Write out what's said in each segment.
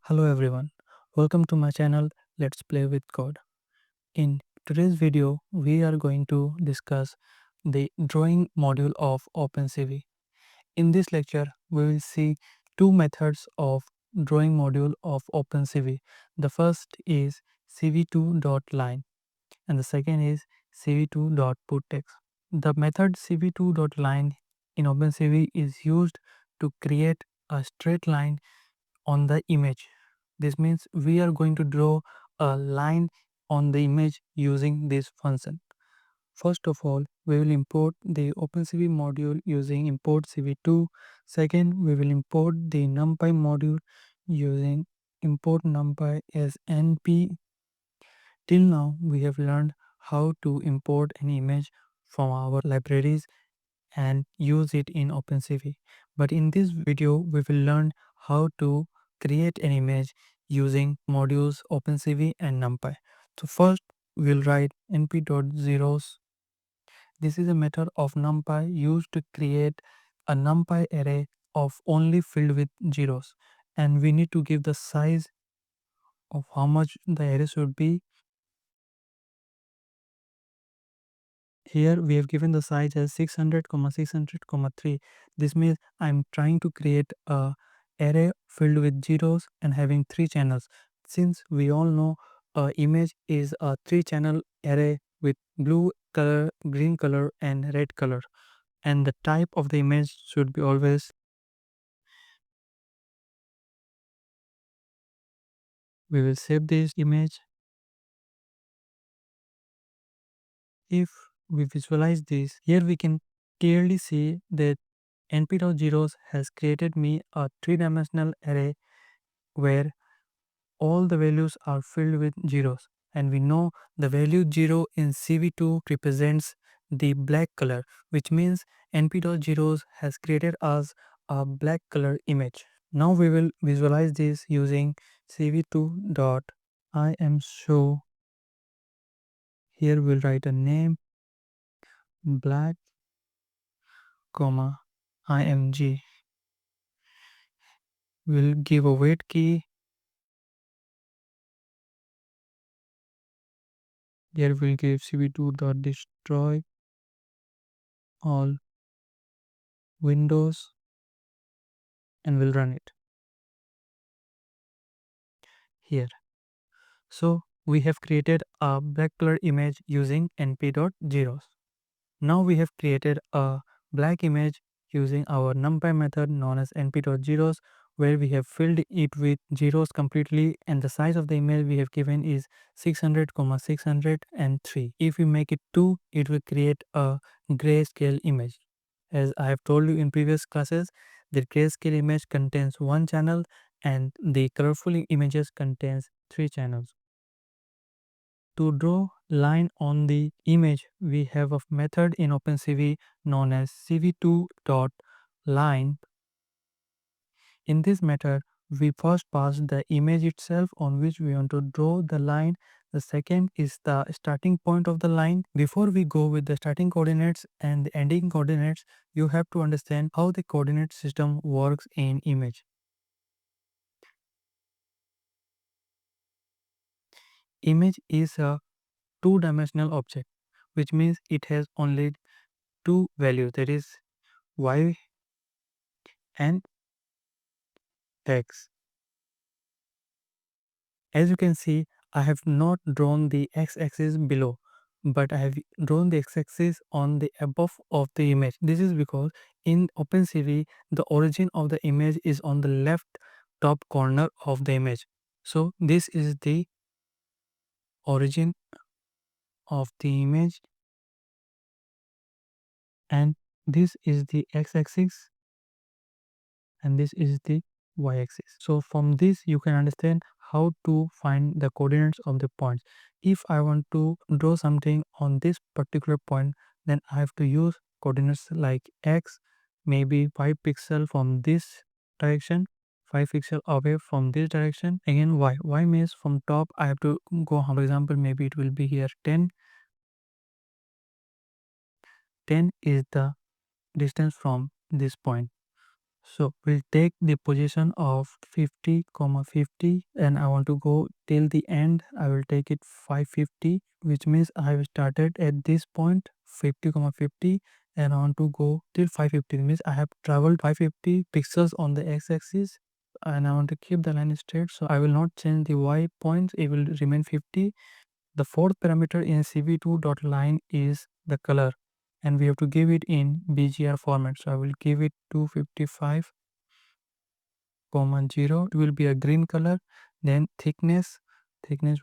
Hello everyone, welcome to my channel Let's Play with Code. In today's video, we are going to discuss the drawing module of OpenCV. In this lecture, we will see two methods of drawing module of OpenCV. The first is cv2.line and the second is cv2.putText. The method cv2.line in OpenCV is used to create a straight line on the image. This means we are going to draw a line on the image using this function. First of all, we will import the OpenCV module using import cv2. Second, we will import the numpy module using import numpy as np. Till now, we have learned how to import an image from our libraries and use it in OpenCV. But in this video, we will learn how to create an image using modules OpenCV and NumPy. So first, we'll write np.zeros. This is a method of NumPy used to create a NumPy array of only filled with zeros. And we need to give the size of how much the array should be. Here we have given the size as 600, 600, 3. This means I'm trying to create a array filled with zeros and having 3 channels. Since we all know a image is a 3 channel array with blue color, green color and red color, and the type of the image should be always. We will save this image. If we visualize this, here we can clearly see that np.zeros has created me a 3-dimensional array where all the values are filled with zeros, and we know the value 0 in cv2 represents the black color, which means np.zeros has created us a black color image. Now we will visualize this using cv2.imshow. Here we'll write a name black comma img. We'll give a wait key. Here we'll give cv2.destroy all windows and we'll run it here. So we have created a black color image using np.zeros. Now we have created a black image using our numpy method known as np.zeros, where we have filled it with zeros completely, and the size of the image we have given is 600, 603. If we make it 2, it will create a grayscale image. As I have told you in previous classes, the grayscale image contains 1 channel and the colorful images contains 3 channels. To draw line on the image, we have a method in OpenCV known as cv2.line. In this method, we first pass the image itself on which we want to draw the line. The second is the starting point of the line. Before we go with the starting coordinates and the ending coordinates, you have to understand how the coordinate system works in image. Image is a 2-dimensional object, which means it has only 2 values, that is y and x. As you can see, I have not drawn the x-axis below, but I have drawn the x-axis on the above of the image. This is because in OpenCV, the origin of the image is on the left top corner of the image. So this is the origin of the image, and this is the x-axis, and this is the y-axis. So from this you can understand how to find the coordinates of the points. If I want to draw something on this particular point, then I have to use coordinates like x, maybe 5 pixel from this direction, 5 pixel away from this direction. Again y means from top I have to go, for example, maybe it will be here 10. 10 is the distance from this point. So we'll take the position of 50, 50 and I want to go till the end. I will take it 550, which means I have started at this point 50, 50 and I want to go till 550. It means I have traveled 550 pixels on the x-axis and I want to keep the line straight. So I will not change the y points. It will remain 50. The fourth parameter in cv2.line is the color and we have to give it in BGR format. So I will give it 255, 0 it will be a green color. Then thickness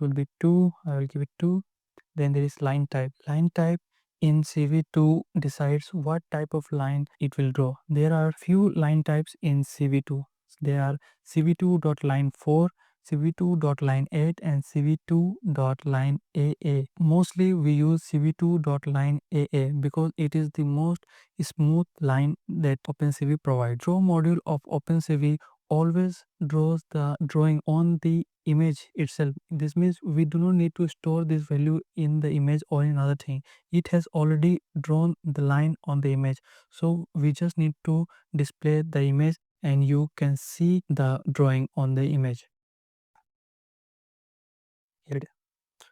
will be 2. I will give it 2. Then there is line type in cv2 decides what type of line it will draw. There are few line types in cv2. There are cv2.line 4, cv2.line 8 and cv2.line AA. Mostly we use cv2.line AA because it is the most smooth line that OpenCV provides. Draw module of OpenCV always draws the drawing on the image itself. This means we do not need to store this value in the image or in another thing. It has already drawn the line on the image, so we just need to display the image and you can see the drawing on the image. Here it is.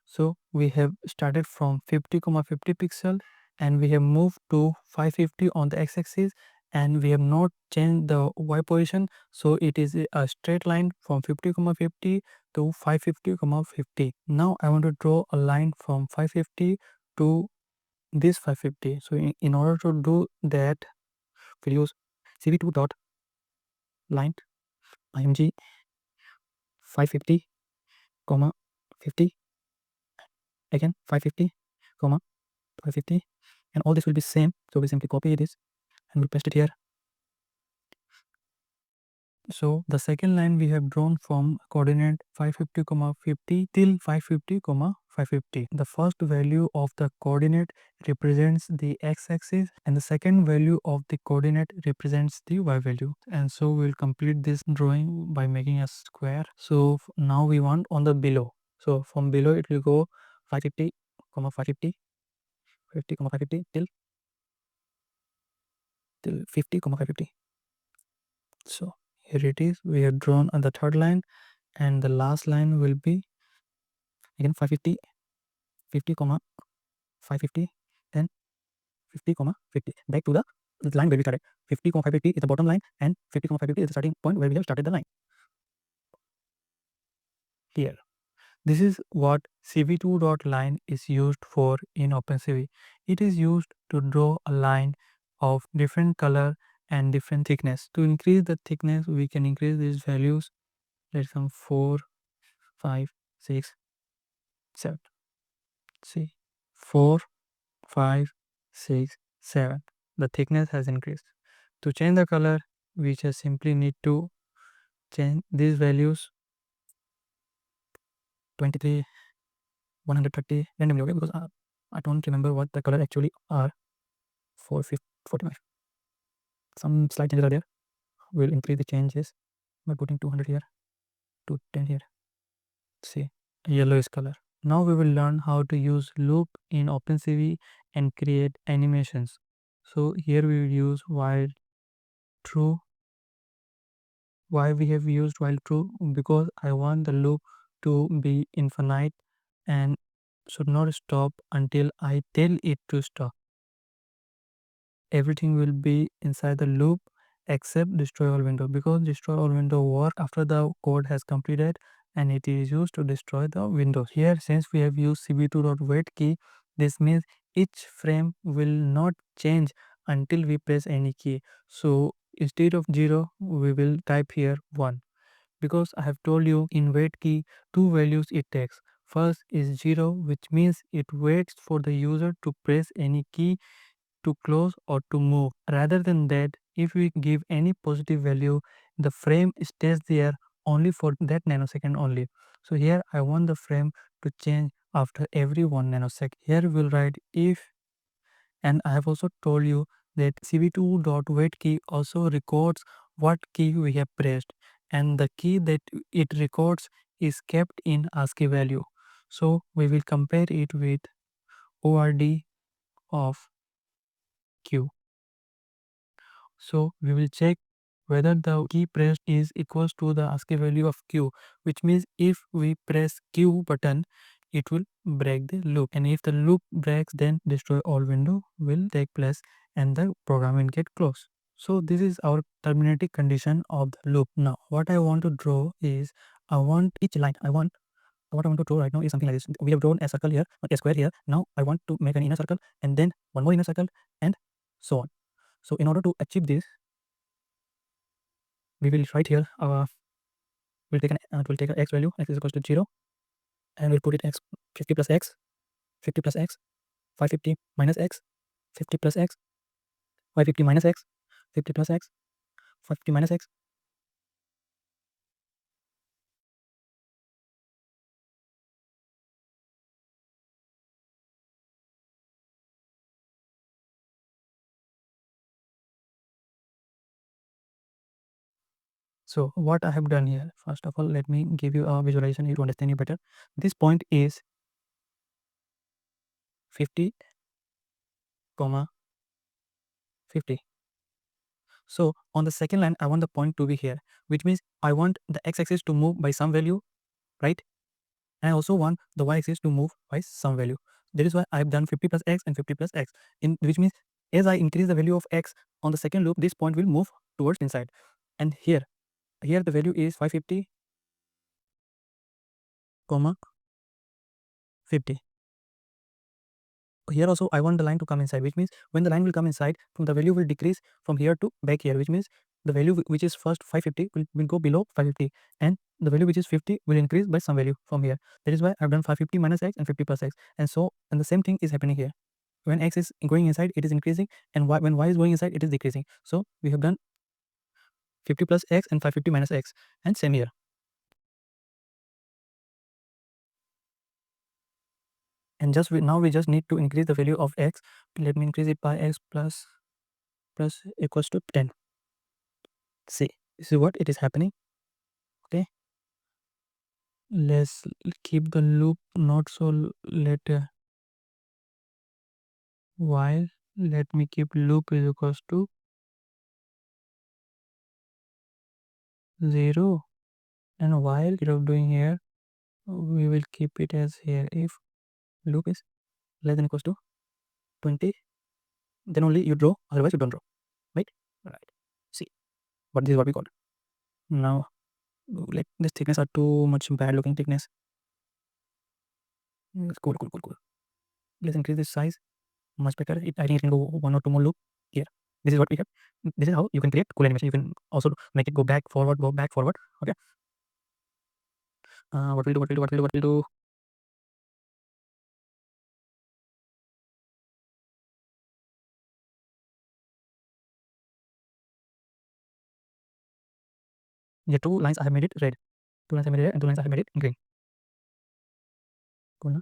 So we have started from 50, 50 pixel and we have moved to 550 on the x-axis and we have not changed the y position, so it is a straight line from 50, 50 to 550, 50. Now I want to draw a line from 550 to this 550. So in order to do that, we'll use cv2.line img 550, 50, again 550, 550, and all this will be same. So we simply copy this and we'll paste it here. So the second line we have drawn from coordinate 550, 50 till 550, 550. The first value of the coordinate represents the x-axis and the second value of the coordinate represents the y value. And so we'll complete this drawing by making a square. So now we want on the below. So from below it will go 550, 550, 50, 550 till 50, 550. So here it is. We have drawn on the third line and the last line will be again 550, 50, 550, then 50, 50. Back to the line where we started. 50, 550 is the bottom line and 50, 550 is the starting point where we have started the line. Here. This is what cv2.line is used for in OpenCV. It is used to draw a line of different color and different thickness. To increase the thickness, we can increase these values. Let's come 4, 5, 6, 7. See, 4, 5, 6, 7. The thickness has increased. To change the color, we just simply need to change these values 23, 130 randomly, okay? Because I don't remember what the color actually are. 4, 5, 45. Some slight changes are there. We'll increase the changes by putting 200 here, 210 here. See, yellowish color. Now we will learn how to use loop in OpenCV and create animations. So here we will use while true. Why we have used while true? Because I want the loop to be infinite and should not stop until I tell it to stop. Everything will be inside the loop except destroy all window, because destroy all window work after the code has completed and it is used to destroy the windows. Here, since we have used cv2.waitKey, this means each frame will not change until we press any key. So instead of 0, we will type here 1, because I have told you in waitKey 2 values it takes. First is 0, which means it waits for the user to press any key to close or to move. Rather than that, if we give any positive value, the frame stays there only for that nanosecond only. So here I want the frame to change after every 1 nanosecond. Here we'll write if, and I have also told you that cv2.waitKey also records what key we have pressed, and the key that it records is kept in ASCII value. So we will compare it with ORD of Q. So we will check whether the key pressed is equals to the ASCII value of Q, which means if we press Q button, it will break the loop, and if the loop breaks, then destroy all window will take place and the program will get closed. So this is our terminating condition of the loop. Now what I want to draw is, I want each line, what I want to draw right now is something like this. We have drawn a circle here, a square here. Now I want to make an inner circle and then one more inner circle and so on. So in order to achieve this, we will write here we'll take an x value, x is equals to 0, and we'll put it x 50 plus x, 50 plus x, 550 minus x, 50 plus x, 550 minus x, 50 plus x, 550 minus x. So what I have done here, first of all, let me give you a visualization to understand you better. This point is 50, comma 50. So on the second line, I want the point to be here, which means I want the x-axis to move by some value, right? And I also want the y-axis to move by some value. That is why I've done 50 plus x and 50 plus x, which means as I increase the value of x on the second loop, this point will move towards inside. And here the value is 550, comma 50. Here also I want the line to come inside, which means when the line will come inside, the value will decrease from here to back here, which means the value which is first 550 will go below 550, and the value which is 50 will increase by some value from here. That is why I've done 550 minus x and 50 plus x, and the same thing is happening here. When x is going inside, it is increasing, and when y is going inside, it is decreasing. So we have done 50 plus x and 550 minus x, and same here. And now we just need to increase the value of x. Let me increase it by x plus equals to 10. See, this is what it is happening. Okay, let's keep the loop not so later. While let me keep loop is equals to 0, and while instead of doing here, we will keep it as here. If loop is less than equals to 20, then only you draw, otherwise you don't draw, right? See, but this is what we got. Now like this thickness are too much bad looking thickness. Cool. Let's increase this size much better. I think it can go one or two more loop here. This is what we have. This is how you can create cool animation. You can also make it go back, forward, okay. What we'll do, yeah, two lines I have made it red, two lines I made it red, and two lines I have made it green. Cool, no?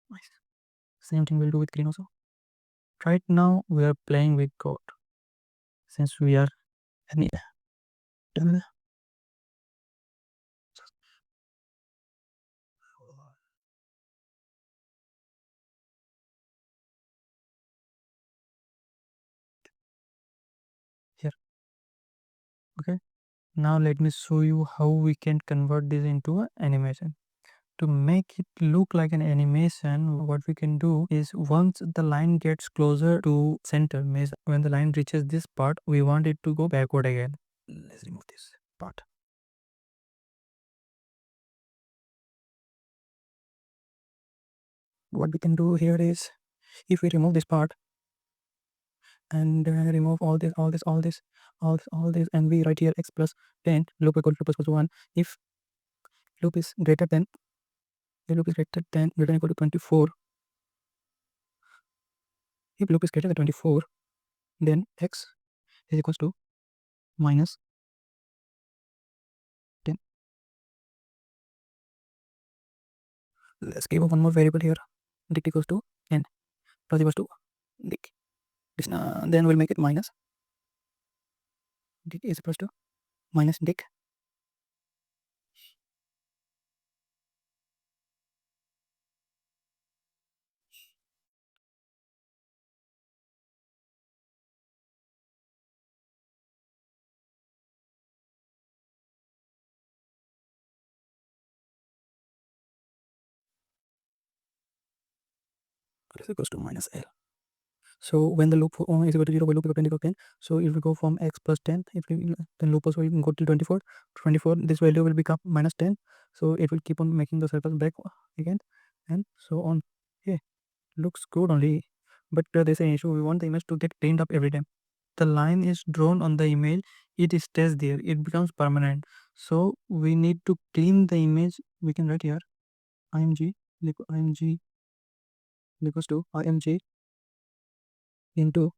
Nice. Same thing we'll do with green also. Right now we are playing with code, since we are here. Okay, now let me show you how we can convert this into an animation. To make it look like an animation, what we can do is, once the line gets closer to center, means when the line reaches this part, we want it to go backward again. Let's remove this part. What we can do here is, if we remove this part and remove all this, and we write here x plus 10, loop equal to plus 1. If loop is greater than greater than equal to 24, if loop is greater than 24, then x is equals to minus 10. Let's give one more variable here. Dict equals to n plus equals to dict. Then we'll make it minus dict is equals to minus dict. is equals to minus L. So when the loop is equal to 0, while loop equal to 10 equal to 10, so it will go from x plus 10, it will, then loop also will go till 24. 24, this value will become minus 10, so it will keep on making the circles back again, and so on. Yeah, looks good only, but there's an issue. We want the image to get cleaned up every time. The line is drawn on the image, it stays there, it becomes permanent. So we need to clean the image. We can write here img equals to img into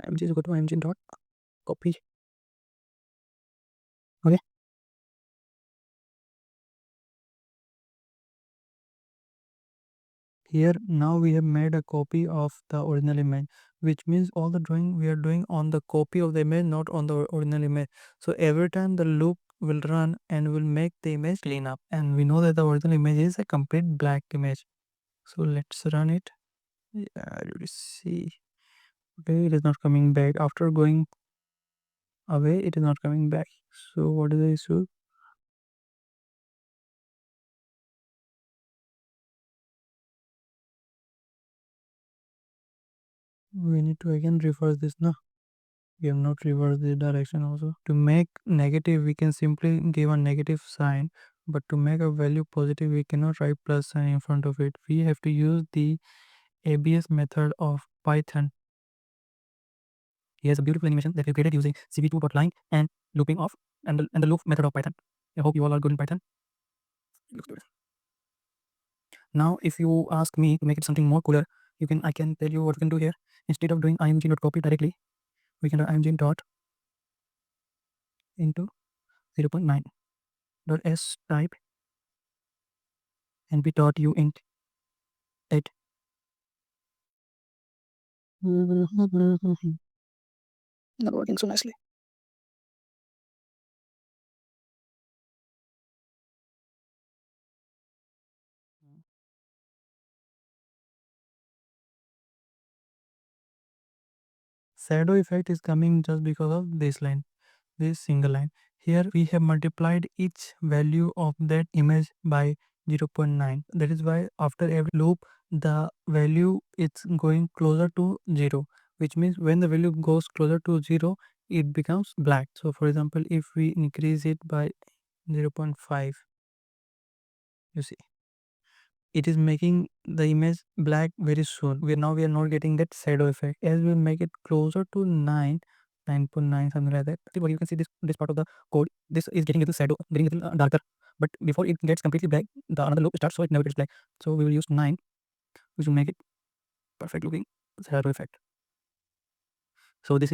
img is equal to img dot copy. Okay, here now we have made a copy of the original image, which means all the drawing we are doing on the copy of the image, not on the original image. So every time the loop will run and will make the image clean up, and we know that the original image is a complete black image. So let's run it. Yeah, you see, okay, it is not coming back. After going away, it is not coming back. So what is the issue? We need to again reverse this. No, we have not reversed the direction also. To make negative, we can simply give a negative sign, but to make a value positive, we cannot write plus sign in front of it. We have to use the ABS method of Python. Here's a beautiful animation that we created using cv2.line and looping off and the loop method of Python. I hope you all are good in Python. It looks good. Now, if you ask me to make it something more cooler, I can tell you what we can do here. Instead of doing img.copy directly, we can do img dot into 0.9 dot s type and b dot u int 8. Not working so nicely. Shadow effect is coming just because of this line, this single line. Here we have multiplied each value of that image by 0.9. That is why after every loop the value is going closer to 0, which means when the value goes closer to 0 it becomes black. So for example, if we increase it by 0.5, you see it is making the image black very soon. We are not getting that shadow effect. As we make it closer to 9.9, something like that. What you can see, this part of the code, this is getting a little shadow, getting a little darker. But before it gets completely black, the another loop starts, so it never gets black. So we will use 9, which will make it perfect looking shadow effect. So this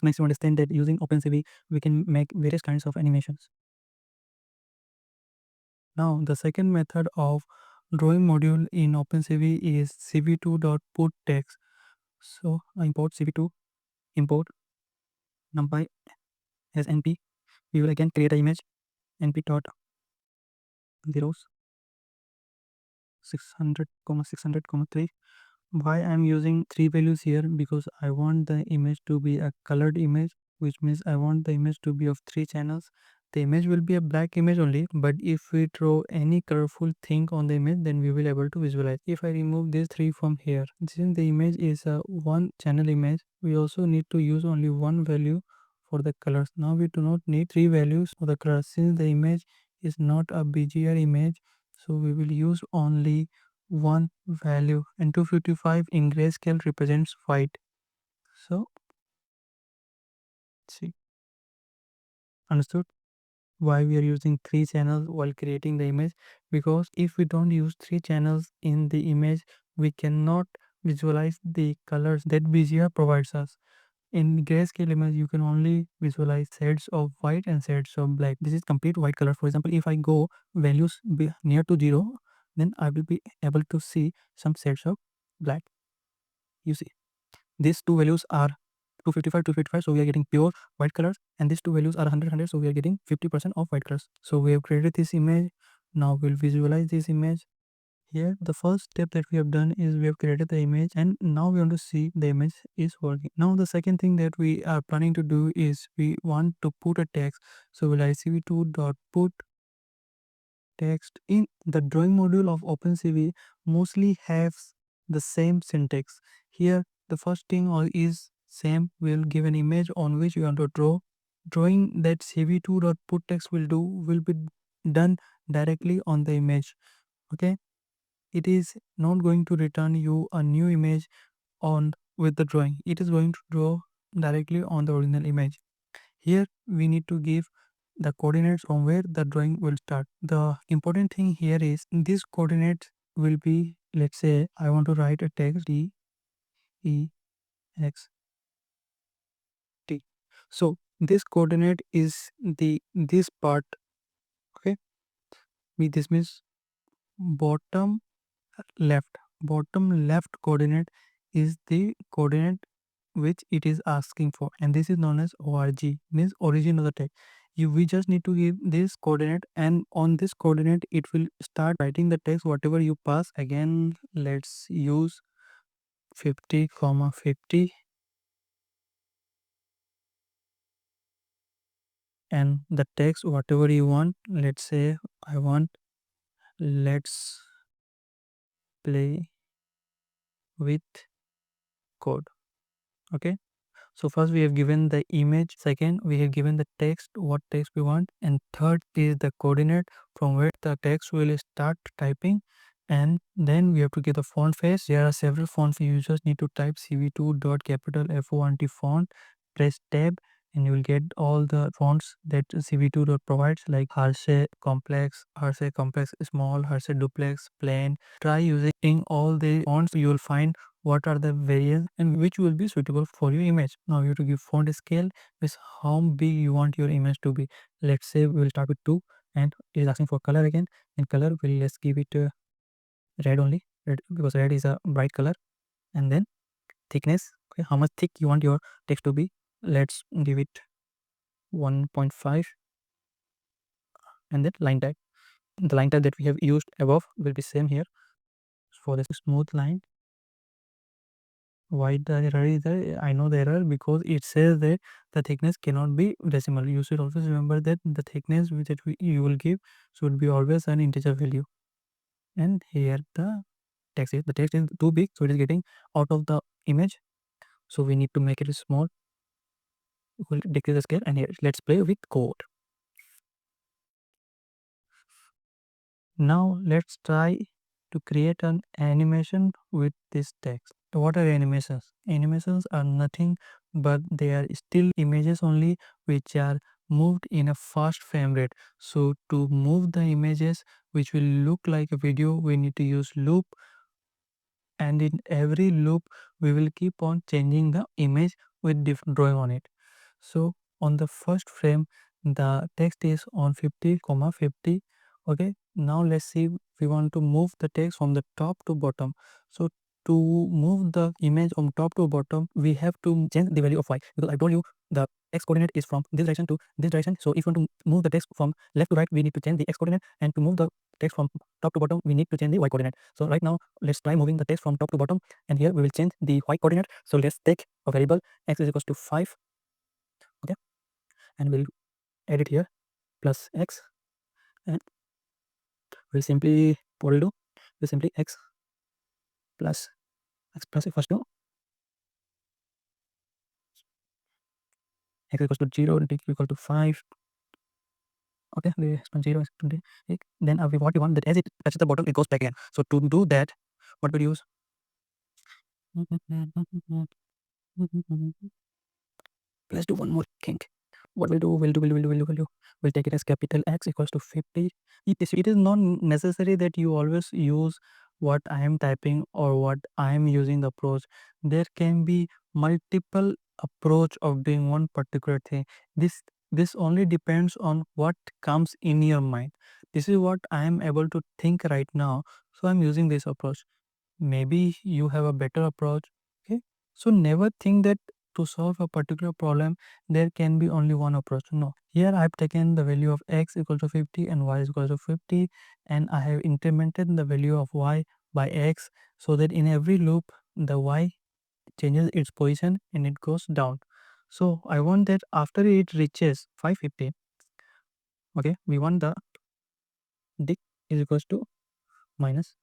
makes you understand that using OpenCV we can make various kinds of animations. Now, the second method of drawing module in OpenCV is cv2.putText. So I import cv2, import numpy as np. We will again create an image np dot zeros 600, 600, 3. Why I am using 3 values here? Because I want the image to be a colored image, which means I want the image to be of 3 channels. The image will be a black image only, but if we throw any colorful thing on the image, then we will able to visualize. If I remove these 3 from here, since the image is a one channel image, we also need to use only one value for the colors. Now we do not need 3 values for the colors since the image is not a BGR image, so we will use only one value, and 255 in grayscale represents white. So see, understood why we are using 3 channels while creating the image? Because if we don't use 3 channels in the image, we cannot visualize the colors that BGR provides us. In grayscale image, you can only visualize shades of white and shades of black. This is complete white color. For example, if I go values near to 0, then I will be able to see some shades of black. You see, these two values are 255, 255, so we are getting pure white colors, and these two values are 100, 100, so we are getting 50% of white colors. So we have created this image. Now we'll visualize this image. Here, the first step that we have done is we have created the image, and now we want to see the image is working. Now the second thing that we are planning to do is we want to put a text. So we'll cv2.put text. In the drawing module of OpenCV mostly has the same syntax. Here the first thing is same. We'll give an image on which we want to draw. Drawing that cv2.putText will be done directly on the image. Okay, it is not going to return you a new image on with the drawing. It is going to draw directly on the original image. Here we need to give the coordinates from where the drawing will start. The important thing here is this coordinate will be, let's say I want to write a text d e x t. So this coordinate is this part. Okay, this means bottom left coordinate is the coordinate which it is asking for, and this is known as org, means origin of the text. We just need to give this coordinate, and on this coordinate it will start writing the text whatever you pass. Again, let's use 50 comma 50, and the text whatever you want. Let's say I want let's play with code. Okay, so first we have given the image, second we have given the text, what text we want, and third is the coordinate from where the text will start typing, and then we have to get the font face. There are several fonts. You just need to type cv2.capital font, press tab, and you will get all the fonts that cv2 provides, like Hershey complex, Hershey complex small, Hershey duplex, plain. Try using all the fonts. You will find what are the variants and which will be suitable for your image. Now you have to give font scale, is how big you want your image to be. Let's say we will start with 2, and it is asking for color again. In color, let's give it red only, red, because red is a bright color. And then thickness, okay, how much thick you want your text to be. Let's give it 1.5. And then line type, the line type that we have used above will be same here. For this smooth line, why the error is there? I know the error because it says that the thickness cannot be decimal. You should always remember that the thickness you will give should be always an integer value. And here the text is too big, so it is getting out of the image, so we need to make it small. We'll decrease the scale, and here let's play with code. Now let's try to create an animation with this text. What are animations? Animations are nothing but they are still images only, which are moved in a fast frame rate. So to move the images which will look like a video, we need to use loop, and in every loop we will keep on changing the image with different drawing on it. So on the first frame the text is on 50 comma 50. Okay, now let's see, we want to move the text from the top to bottom. So to move the image from top to bottom, we have to change the value of y, because I told you the x coordinate is from this direction to this direction. So if you want to move the text from left to right, we need to change the x coordinate, and to move the text from top to bottom, we need to change the y coordinate. So right now let's try moving the text from top to bottom, and here we will change the y coordinate. So let's take a variable x is equals to 5. Okay, and we'll add it here, plus x, and we'll simply, what we'll do, we'll simply x plus first do x equals to 0 and t equal to 5. Okay, the exponent 0 is 20. Then what we want that as it touches the bottom, it goes back again. So to do that, what we'll use, let's do one more thing. What we'll take it as capital X equals to 50. It is not necessary that you always use what I am typing or what I am using the approach. There can be multiple approach of doing one particular thing. This only depends on what comes in your mind. This is what I am able to think right now, so I'm using this approach. Maybe you have a better approach. Okay, so never think that to solve a particular problem there can be only one approach. No, here I have taken the value of x equal to 50 and y is equal to 50, and I have incremented the value of y by x, so that in every loop the y changes its position and it goes down. So I want that after it reaches 550, okay, we want the is equals to minus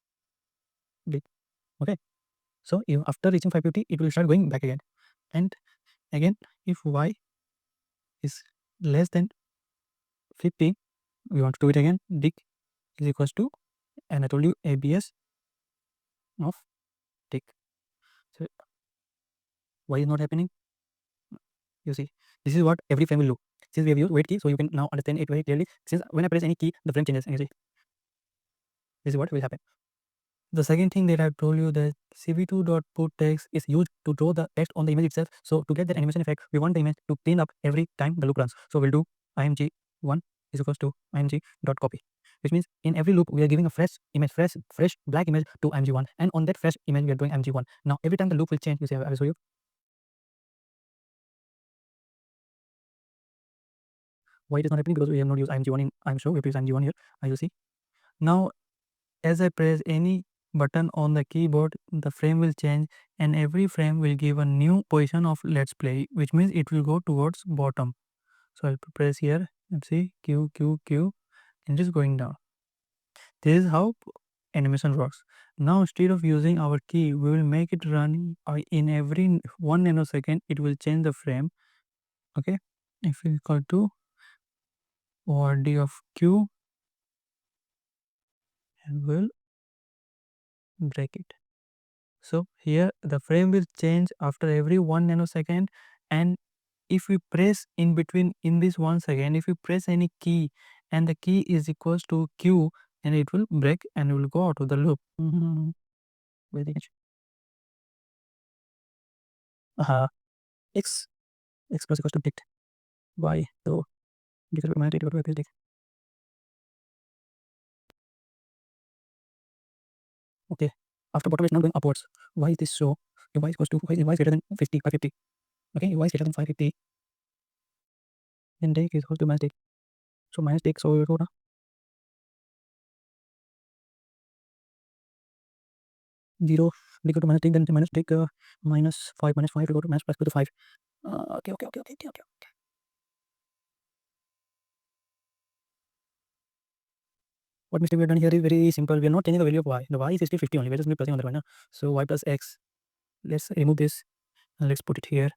dict. Okay, so if after reaching 550 it will start going back again, and again if y is less than 50 we want to do it again. Dict is equals to, and I told you abs of dict. So why is not happening? You see, this is what every frame will look. Since we have used wait key, so you can now understand it very clearly. Since when I press any key, the frame changes, and you see, this is what will happen. The second thing that I've told you, that cv2.putText is used to draw the text on the image itself. So to get that animation effect, we want the image to clean up every time the loop runs. So we'll do img1 is equals to img.copy, which means in every loop we are giving a fresh image, fresh black image to img1, and on that fresh image we are doing img1. Now every time the loop will change, you see, I will show you. Why it is not happening? Because we have not used img1 in imshow. We have used img1 here. You see. Now as I press any button on the keyboard, the frame will change, and every frame will give a new position of let's play, which means it will go towards bottom. So I'll press here and see Q, Q, Q, and just going down. This is how animation works. Now instead of using our key, we will make it run in every 1 nanosecond. It will change the frame. Okay, if we equal to ORD of Q, and we'll break it. So here the frame will change after every 1 nanosecond, and if we press in between in this 1 second, if we press any key and the key is equals to Q, and it will break and it will go out of the loop. Very much. X plus equals to dict y, so dict minus dict equal to dict. Okay, after bottom is not going upwards. Why is this so? If y is equals to y is greater than 50, 550. Okay, if y is greater than 550, then dict is equal to minus dict. So minus dict, so we go now. 0 equal to minus dict, then minus dict minus 5 we go to minus plus equal to 5. Okay. What mistake we have done here is very simple. We are not changing the value of y. The y is still 50 only. We are just pressing on that one. So y plus x. Let's remove this and let's put it here.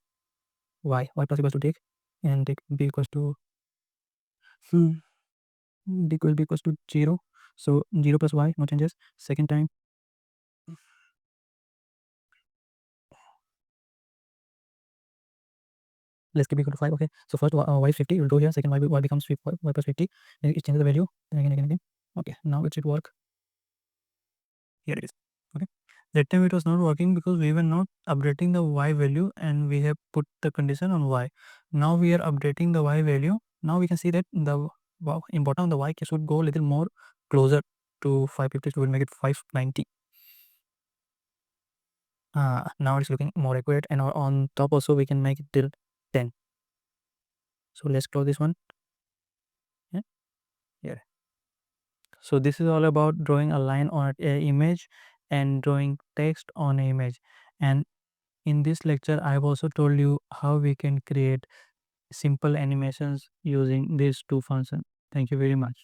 Y plus equals to dict, and dict b equals to dict will be equals to 0. So 0 plus y, no changes. Second time, let's keep equal to 5. Okay, so first y is 50, we'll go here. Second y becomes y plus 50, then it changes the value, then again. Okay, now it should work. Here it is. Okay, that time it was not working because we were not updating the y value, and we have put the condition on y. Now we are updating the y value. Now we can see that the in bottom the y should go a little more closer to 550, so we'll make it 590. Now it's looking more accurate, and on top also we can make it till 10. So let's close this one. Yeah, here. So this is all about drawing a line on an image and drawing text on an image. And in this lecture I have also told you how we can create simple animations using these two functions. Thank you very much.